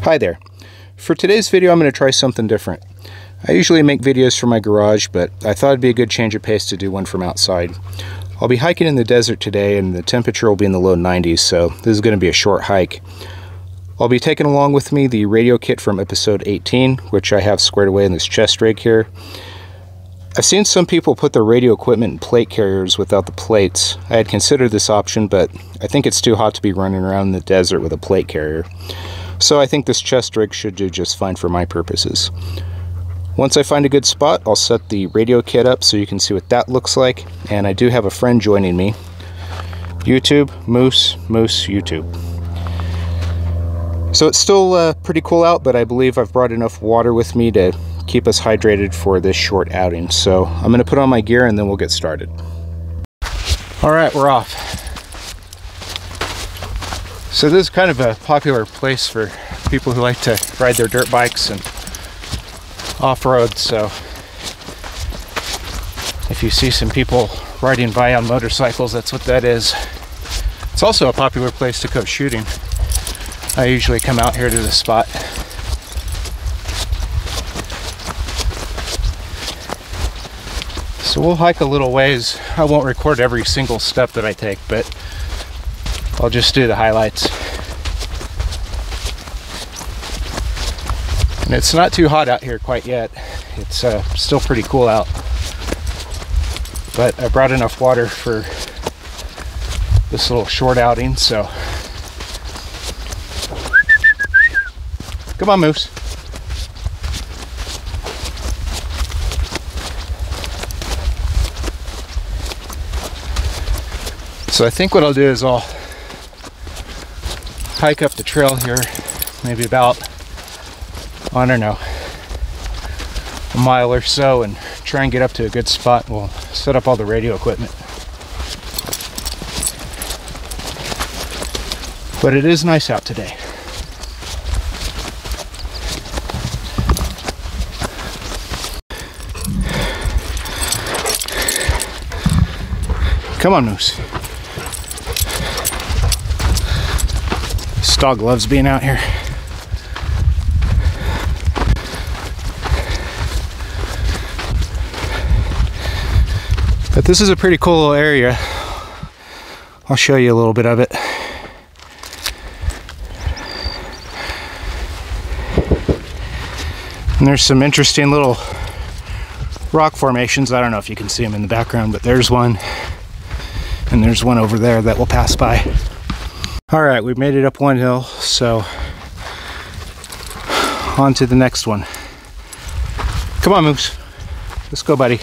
Hi there. For today's video I'm going to try something different. I usually make videos from my garage, but I thought it'd be a good change of pace to do one from outside. I'll be hiking in the desert today and the temperature will be in the low 90s, so this is going to be a short hike. I'll be taking along with me the radio kit from episode 18, which I have squared away in this chest rig here. I've seen some people put their radio equipment in plate carriers without the plates. I had considered this option, but I think it's too hot to be running around in the desert with a plate carrier. So I think this chest rig should do just fine for my purposes. Once I find a good spot, I'll set the radio kit up so you can see what that looks like. And I do have a friend joining me. YouTube, Moose, YouTube. So it's still pretty cool out, but I believe I've brought enough water with me to keep us hydrated for this short outing. So I'm going to put on my gear and then we'll get started. All right, we're off. So this is kind of a popular place for people who like to ride their dirt bikes and off-road, so if you see some people riding by on motorcycles, that's what that is. It's also a popular place to go shooting. I usually come out here to this spot. So we'll hike a little ways. I won't record every single step that I take, but I'll just do the highlights. And it's not too hot out here quite yet. It's still pretty cool out. But I brought enough water for this little short outing, so. Come on, Moose. So I think what I'll do is I'll hike up the trail here, maybe about, I don't know, a mile or so, and try and get up to a good spot. We'll set up all the radio equipment. But it is nice out today. Come on, Moose. This dog loves being out here. But this is a pretty cool little area. I'll show you a little bit of it. And there's some interesting little rock formations. I don't know if you can see them in the background, but there's one. And there's one over there that we'll pass by. All right, we've made it up one hill, so on to the next one. Come on, Moose. Let's go, buddy.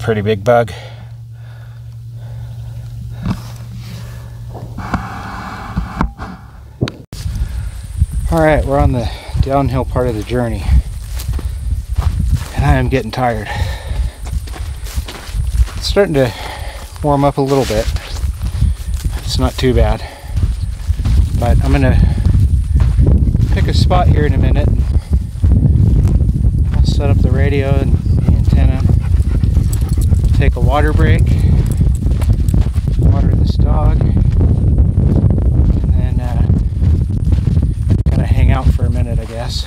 Pretty big bug. All right, we're on the downhill part of the journey, and I am getting tired. It's starting to warm up a little bit. It's not too bad, but I'm gonna pick a spot here in a minute and I'll set up the radio and the antenna. Take a water break, water this dog, and then kind of hang out for a minute, I guess.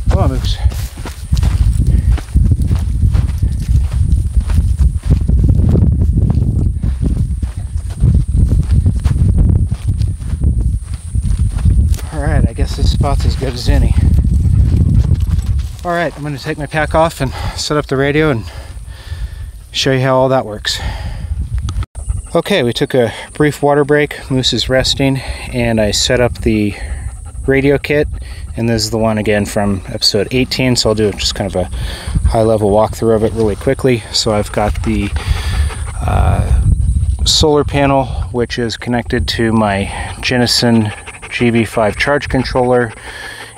Come on, Moose. All right, I guess this spot's as good as any. All right, I'm going to take my pack off and set up the radio and show you how all that works. Okay, we took a brief water break. Moose is resting, and I set up the radio kit, and this is the one again from episode 18, so I'll do just kind of a high-level walkthrough of it really quickly. So I've got the solar panel, which is connected to my Jenison GV5 charge controller,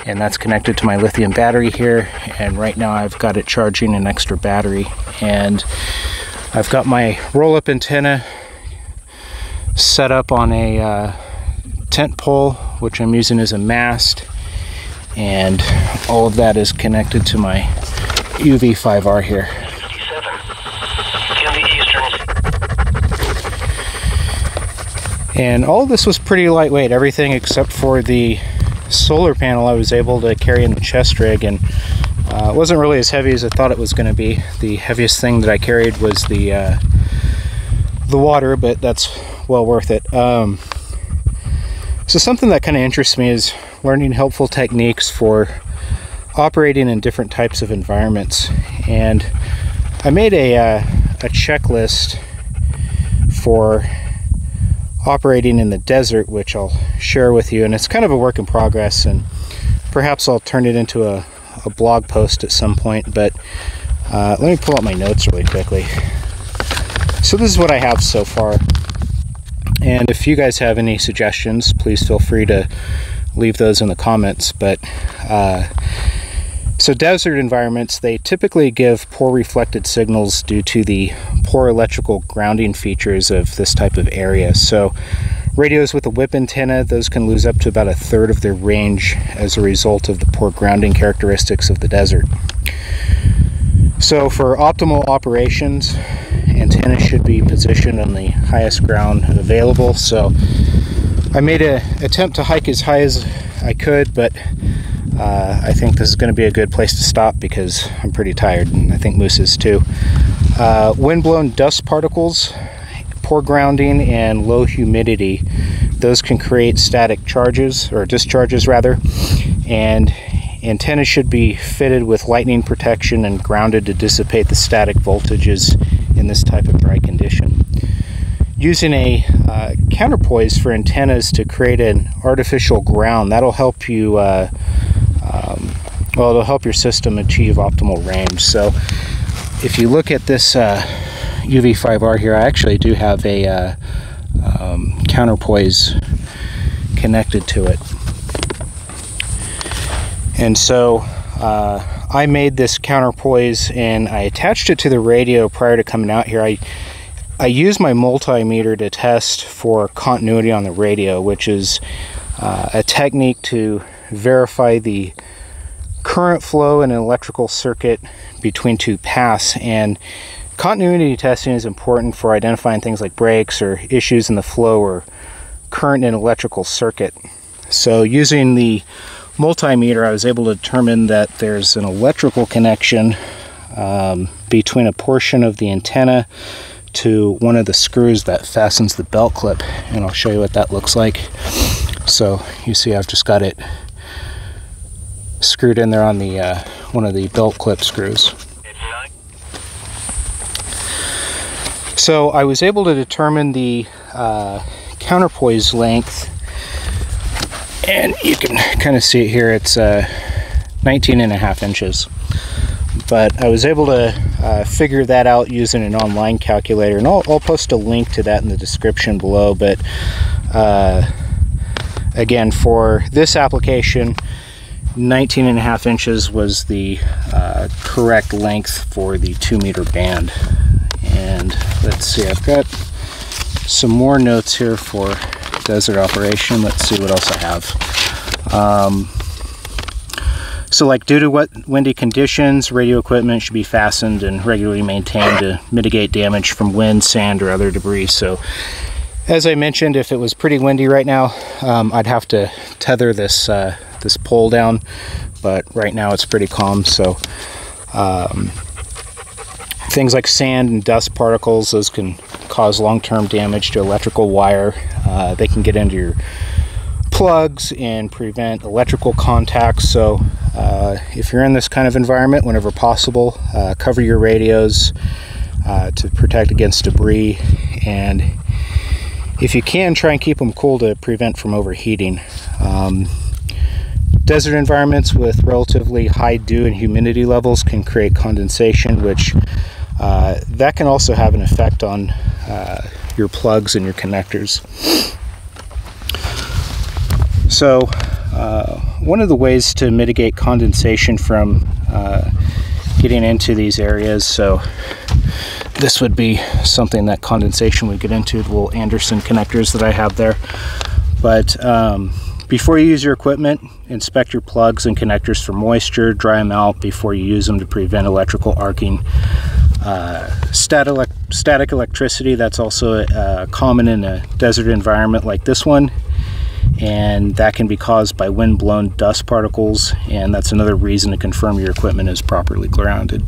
and that's connected to my lithium battery here. And right now I've got it charging an extra battery, and I've got my roll-up antenna set up on a tent pole, which I'm using as a mast, and all of that is connected to my UV5R here. And all of this was pretty lightweight, everything except for the solar panel I was able to carry in the chest rig, and it wasn't really as heavy as I thought it was going to be. The heaviest thing that I carried was the water, but that's well worth it. So something that kind of interests me is learning helpful techniques for operating in different types of environments. And I made a checklist for operating in the desert, which I'll share with you, and it's kind of a work in progress, and perhaps I'll turn it into a blog post at some point. But let me pull out my notes really quickly. So this is what I have so far, and if you guys have any suggestions, please feel free to leave those in the comments. But so desert environments, they typically give poor reflected signals due to the poor electrical grounding features of this type of area. So radios with a whip antenna, those can lose up to about 1/3 of their range as a result of the poor grounding characteristics of the desert. So for optimal operations, antennas should be positioned on the highest ground available. So I made an attempt to hike as high as I could, but I think this is going to be a good place to stop because I'm pretty tired, and I think Moose is too. Wind-blown dust particles, poor grounding, and low humidity, those can create static charges, or discharges rather, and antennas should be fitted with lightning protection and grounded to dissipate the static voltages in this type of dry condition. Using a counterpoise for antennas to create an artificial ground, that'll help you well, it'll help your system achieve optimal range. So if you look at this UV5R here, I actually do have a counterpoise connected to it. And so I made this counterpoise and I attached it to the radio prior to coming out here. I used my multimeter to test for continuity on the radio, which is a technique to verify the current flow in an electrical circuit between two paths. And continuity testing is important for identifying things like breaks or issues in the flow or current in an electrical circuit. So using the multimeter, I was able to determine that there's an electrical connection between a portion of the antenna to one of the screws that fastens the belt clip, and I'll show you what that looks like. So you see I've just got it screwed in there on the one of the belt clip screws. So I was able to determine the counterpoise length, and you can kind of see it here. It's 19.5 inches. But I was able to figure that out using an online calculator, and I'll post a link to that in the description below. But again, for this application, 19.5 inches was the correct length for the 2-meter band. And let's see, I've got some more notes here for desert operation. Let's see what else I have. So like, due to windy conditions, radio equipment should be fastened and regularly maintained to mitigate damage from wind, sand, or other debris. So as I mentioned, if it was pretty windy right now, I'd have to tether this this pole down, but right now it's pretty calm. So things like sand and dust particles, those can cause long-term damage to electrical wire. They can get into your plugs and prevent electrical contacts. So if you're in this kind of environment, whenever possible, cover your radios to protect against debris, and if you can, try and keep them cool to prevent from overheating. Desert environments with relatively high dew and humidity levels can create condensation, which that can also have an effect on your plugs and your connectors. So one of the ways to mitigate condensation from getting into these areas, so this would be something that condensation would get into, the little Anderson connectors that I have there. But before you use your equipment, inspect your plugs and connectors for moisture, dry them out before you use them to prevent electrical arcing. Static electricity, that's also common in a desert environment like this one, and that can be caused by wind-blown dust particles, and that's another reason to confirm your equipment is properly grounded.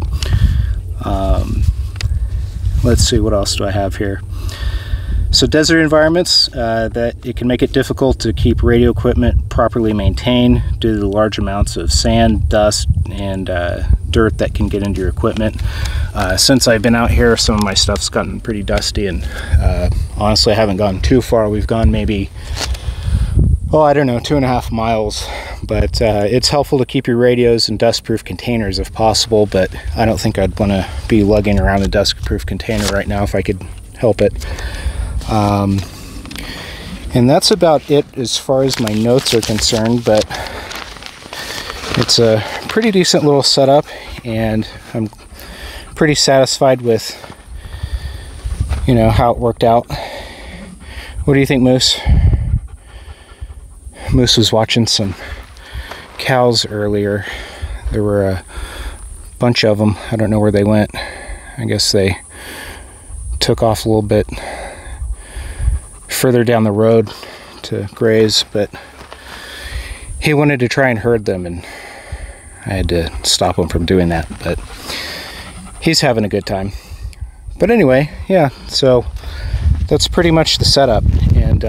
Let's see, what else do I have here? So desert environments, that it can make it difficult to keep radio equipment properly maintained due to the large amounts of sand, dust, and dirt that can get into your equipment. Since I've been out here, some of my stuff's gotten pretty dusty, and honestly I haven't gone too far. We've gone maybe, oh, I don't know, 2.5 miles, but it's helpful to keep your radios in dust-proof containers if possible, but I don't think I'd want to be lugging around a dust-proof container right now if I could help it. And that's about it as far as my notes are concerned, but it's a pretty decent little setup, and I'm pretty satisfied with, you know, how it worked out. What do you think, Moose? Moose was watching some cows earlier. There were a bunch of them. I don't know where they went. I guess they took off a little bit further down the road to graze, but he wanted to try and herd them, and I had to stop him from doing that, but he's having a good time. But anyway, yeah, so that's pretty much the setup, and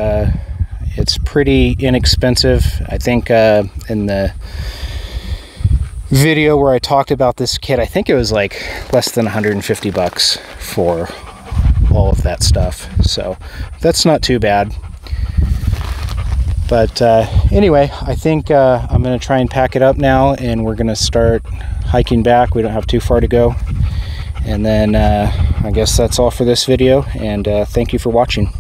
it's pretty inexpensive. I think in the video where I talked about this kit, I think it was like less than 150 bucks for all of that stuff, so that's not too bad. But anyway, I think I'm gonna try and pack it up now, and we're gonna start hiking back. We don't have too far to go, and then I guess that's all for this video, and thank you for watching.